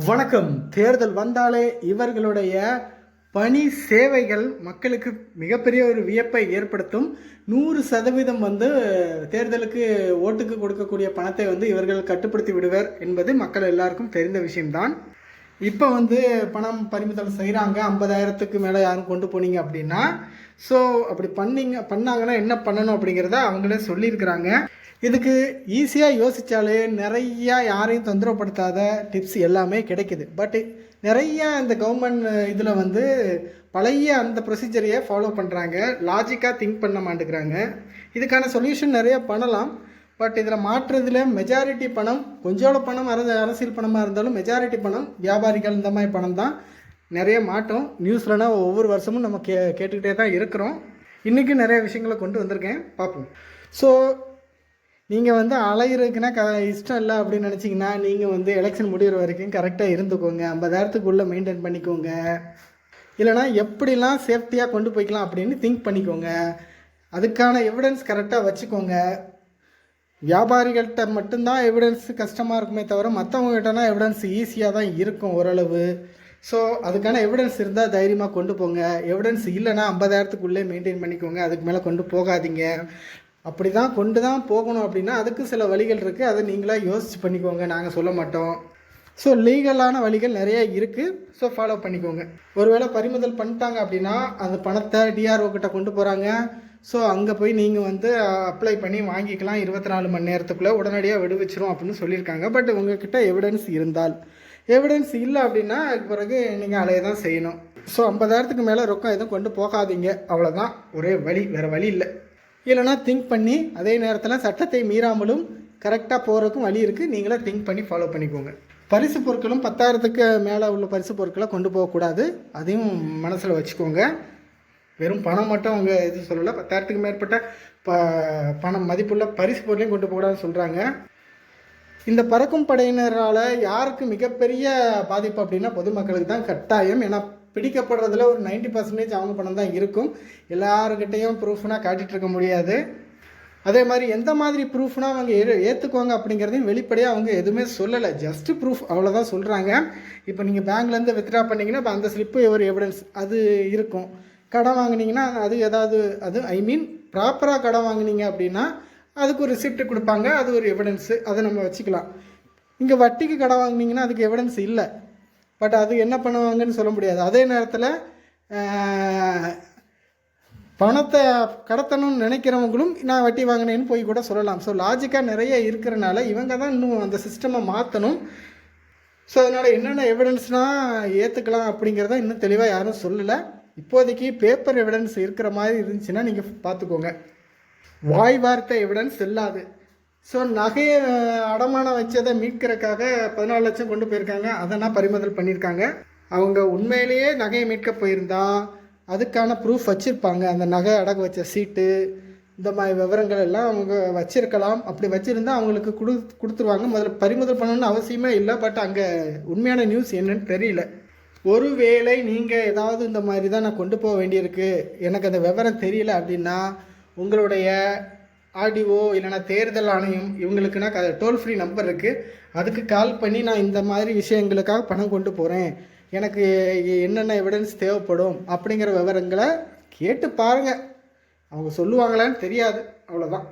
வணக்கம். தேர்தல் வந்தாலே இவர்களுடைய பணி சேவைகள் மக்களுக்கு மிகப்பெரிய ஒரு வியப்பை ஏற்படுத்தும். 100% தேர்தலுக்கு ஓட்டுக்கு கொடுக்கக்கூடிய பணத்தை இவர்கள் கட்டுப்படுத்தி விடுவர் என்பது மக்கள் எல்லாருக்கும் தெரிந்த விஷயம்தான். இப்போ பணம் பறிமுதல் செய்கிறாங்க. 50,000க்கு மேலே யாரும் கொண்டு போனீங்க அப்படின்னா, ஸோ அப்படி பண்ணாங்கன்னா என்ன பண்ணணும் அப்படிங்கிறத அவங்களே சொல்லியிருக்கிறாங்க. இதுக்கு ஈஸியாக யோசித்தாலே நிறையா யாரையும் தொந்தரவுப்படுத்தாத டிப்ஸ் எல்லாமே கிடைக்குது. பட் நிறையா இந்த கவர்மெண்ட் இதில் பழைய அந்த ப்ரொசீஜரையே ஃபாலோ பண்ணுறாங்க. லாஜிக்காக திங்க் பண்ண மாட்டேங்கிறாங்க. இதுக்கான சொல்யூஷன் நிறைய பண்ணலாம். பட் இதில் மாற்றுறதுல மெஜாரிட்டி பணம், கொஞ்சோட பணம் அரசியல் பணமாக இருந்தாலும் மெஜாரிட்டி பணம் வியாபாரிகள் இந்த மாதிரி பணம் தான் நிறைய மாட்டோம். நியூஸ்லனா ஒவ்வொரு வருஷமும் நம்ம கேட்டுக்கிட்டே தான் இருக்கிறோம். இன்றைக்கி நிறைய விஷயங்களை கொண்டு வந்திருக்கேன், பார்ப்போம். ஸோ நீங்கள் அலையிறதுக்குன்னா இஷ்டம் இல்லை அப்படின்னு நினச்சிங்கன்னா நீங்கள் எலெக்ஷன் முடிகிற வரைக்கும் கரெக்டாக இருந்துக்கோங்க. 50,000க்குள்ளே மெயின்டைன் பண்ணிக்கோங்க. இல்லைனா எப்படிலாம் சேஃப்டியாக கொண்டு போய்க்கலாம் அப்படின்னு திங்க் பண்ணிக்கோங்க. அதுக்கான எவிடன்ஸ் கரெக்டாக வச்சுக்கோங்க. வியாபாரிகள்கிட்ட மட்டும்தான் எவிடன்ஸ் கஷ்டமாக இருக்குமே தவிர மற்றவங்ககிட்டனா எவிடன்ஸ் ஈஸியாக தான் இருக்கும் ஓரளவு. ஸோ அதுக்கான எவிடன்ஸ் இருந்தால் தைரியமாக கொண்டு போங்க. எவிடன்ஸ் இல்லைன்னா 50,000க்குள்ளே மெயின்டைன் பண்ணிக்கோங்க. அதுக்கு மேலே கொண்டு போகாதீங்க. அப்படி தான் கொண்டு தான் போகணும் அப்படின்னா அதுக்கு சில வழிகள் இருக்குது. அதை நீங்களாக யோசித்து பண்ணிக்கோங்க, நாங்கள் சொல்ல மாட்டோம். ஸோ லீகலான வழிகள் நிறைய இருக்குது. ஸோ ஃபாலோ பண்ணிக்கோங்க. ஒருவேளை பறிமுதல் பண்ணிட்டாங்க அப்படின்னா அந்த பணத்தை டிஆர்ஓ கிட்ட கொண்டு போகிறாங்க. ஸோ அங்கே போய் நீங்கள் அப்ளை பண்ணி வாங்கிக்கலாம். 24 மணி நேரத்துக்குள்ளே உடனடியாக விடுவிச்சிரும் அப்படின்னு சொல்லியிருக்காங்க. பட் உங்ககிட்ட எவிடன்ஸ் இருந்தால், எவிடன்ஸ் இல்லை அப்படின்னா அதுக்கு பிறகு நீங்கள் அலைய தான் செய்யணும். ஸோ 50,000க்கு மேலே ரொக்கம் எதுவும் கொண்டு போகாதீங்க. அவ்வளோதான் ஒரே வழி, வேறு வழி இல்லை. இல்லைனா திங்க் பண்ணி அதே நேரத்தில் சட்டத்தை மீறாமலும் கரெக்டாக போகிறதுக்கும் வழி இருக்குது. நீங்களே திங்க் பண்ணி ஃபாலோ பண்ணிக்கோங்க. பரிசு பொருட்களும் 10,000க்கு மேலே உள்ள பரிசு பொருட்களை கொண்டு போகக்கூடாது. அதையும் மனசில் வச்சுக்கோங்க. வெறும் பணம் மட்டும் அவங்க இது சொல்லலை, 10,000க்கு மேற்பட்ட பணம் மதிப்புள்ள பரிசு பொருளையும் கொண்டு போகக்கூடாதுன்னு சொல்கிறாங்க. இந்த பறக்கும் படையினரால் யாருக்கு மிகப்பெரிய பாதிப்பு அப்படின்னா பொதுமக்களுக்கு தான் கட்டாயம். ஏன்னா பிடிக்கப்படுறதுல ஒரு 90% அவங்க பணம் தான் இருக்கும். எல்லாருக்கிட்டையும் ப்ரூஃப்னால் காட்டிகிட்டு இருக்க முடியாது. அதே மாதிரி எந்த மாதிரி ப்ரூஃப்னால் அவங்க ஏற்றுக்குவாங்க அப்படிங்கிறதையும் வெளிப்படையாக அவங்க எதுவுமே சொல்லலை. ஜஸ்ட்டு ப்ரூஃப் அவ்வளோதான் சொல்கிறாங்க. இப்போ நீங்கள் பேங்க்லேருந்து வித்ட்ரா பண்ணிங்கன்னா இப்போ அந்த ஸ்லிப்பு ஒரு எவிடன்ஸ் அது இருக்கும். கடன் வாங்கினீங்கன்னா அது ஏதாவது ப்ராப்பராக கடன் வாங்கினீங்க அப்படின்னா அதுக்கு ஒரு ரிசிப்ட் கொடுப்பாங்க. அது ஒரு எவிடன்ஸு, அதை நம்ம வச்சுக்கலாம். இங்கே வட்டிக்கு கடன் வாங்கினீங்கன்னா அதுக்கு எவிடன்ஸ் இல்லை. பட் அது என்ன பண்ணுவாங்கன்னு சொல்ல முடியாது. அதே நேரத்தில் பணத்தை கடத்தணும்னு நினைக்கிறவங்களும் நான் வட்டி வாங்கினேன்னு போய் கூட சொல்லலாம். ஸோ லாஜிக்காக நிறைய இருக்கிறனால இவங்க தான் இன்னும் அந்த சிஸ்டமை மாற்றணும். ஸோ அதனால் என்னென்ன எவிடன்ஸ்னால் ஏற்றுக்கலாம் அப்படிங்கிறத இன்னும் தெளிவாக யாரும் சொல்லலை. இப்போதைக்கு பேப்பர் எவிடன்ஸ் இருக்கிற மாதிரி இருந்துச்சுன்னா நீங்கள் பார்த்துக்கோங்க. வாய் வார்த்தை எவிடன்ஸ் இல்லாது. ஸோ நகையை அடமானம் வச்சதை மீட்கிறதுக்காக 14 லட்சம் கொண்டு போயிருக்காங்க. அதெல்லாம் பறிமுதல் பண்ணியிருக்காங்க. அவங்க உண்மையிலேயே நகையை மீட்க போயிருந்தா அதுக்கான ப்ரூஃப் வச்சுருப்பாங்க. அந்த நகை அடகு வச்ச சீட்டு இந்த மாதிரி விவரங்கள் எல்லாம் அவங்க வச்சுருக்கலாம். அப்படி வச்சுருந்தா அவங்களுக்கு கொடுத்துருவாங்க. முதல்ல பறிமுதல் பண்ணணும்னு அவசியமே இல்லை. பட் அங்கே உண்மையான நியூஸ் என்னன்னு தெரியல. ஒருவேளை நீங்கள் ஏதாவது இந்த மாதிரி தான் நான் கொண்டு போக வேண்டியிருக்கு, எனக்கு அந்த விவரம் தெரியல அப்படின்னா உங்களுடைய ஆர்டிஓ இல்லைனா தேர்தல் ஆணையம் இவங்களுக்குன்னா டோல் ஃப்ரீ நம்பர் இருக்குது. அதுக்கு கால் பண்ணி நான் இந்த மாதிரி விஷயங்களுக்காக பணம் கொண்டு போகிறேன், எனக்கு என்னென்ன எவிடன்ஸ் தேவைப்படும் அப்படிங்கிற விவரங்களை கேட்டு பாருங்கள். அவங்க சொல்லுவாங்களான்னு தெரியாது, அவ்வளோதான்.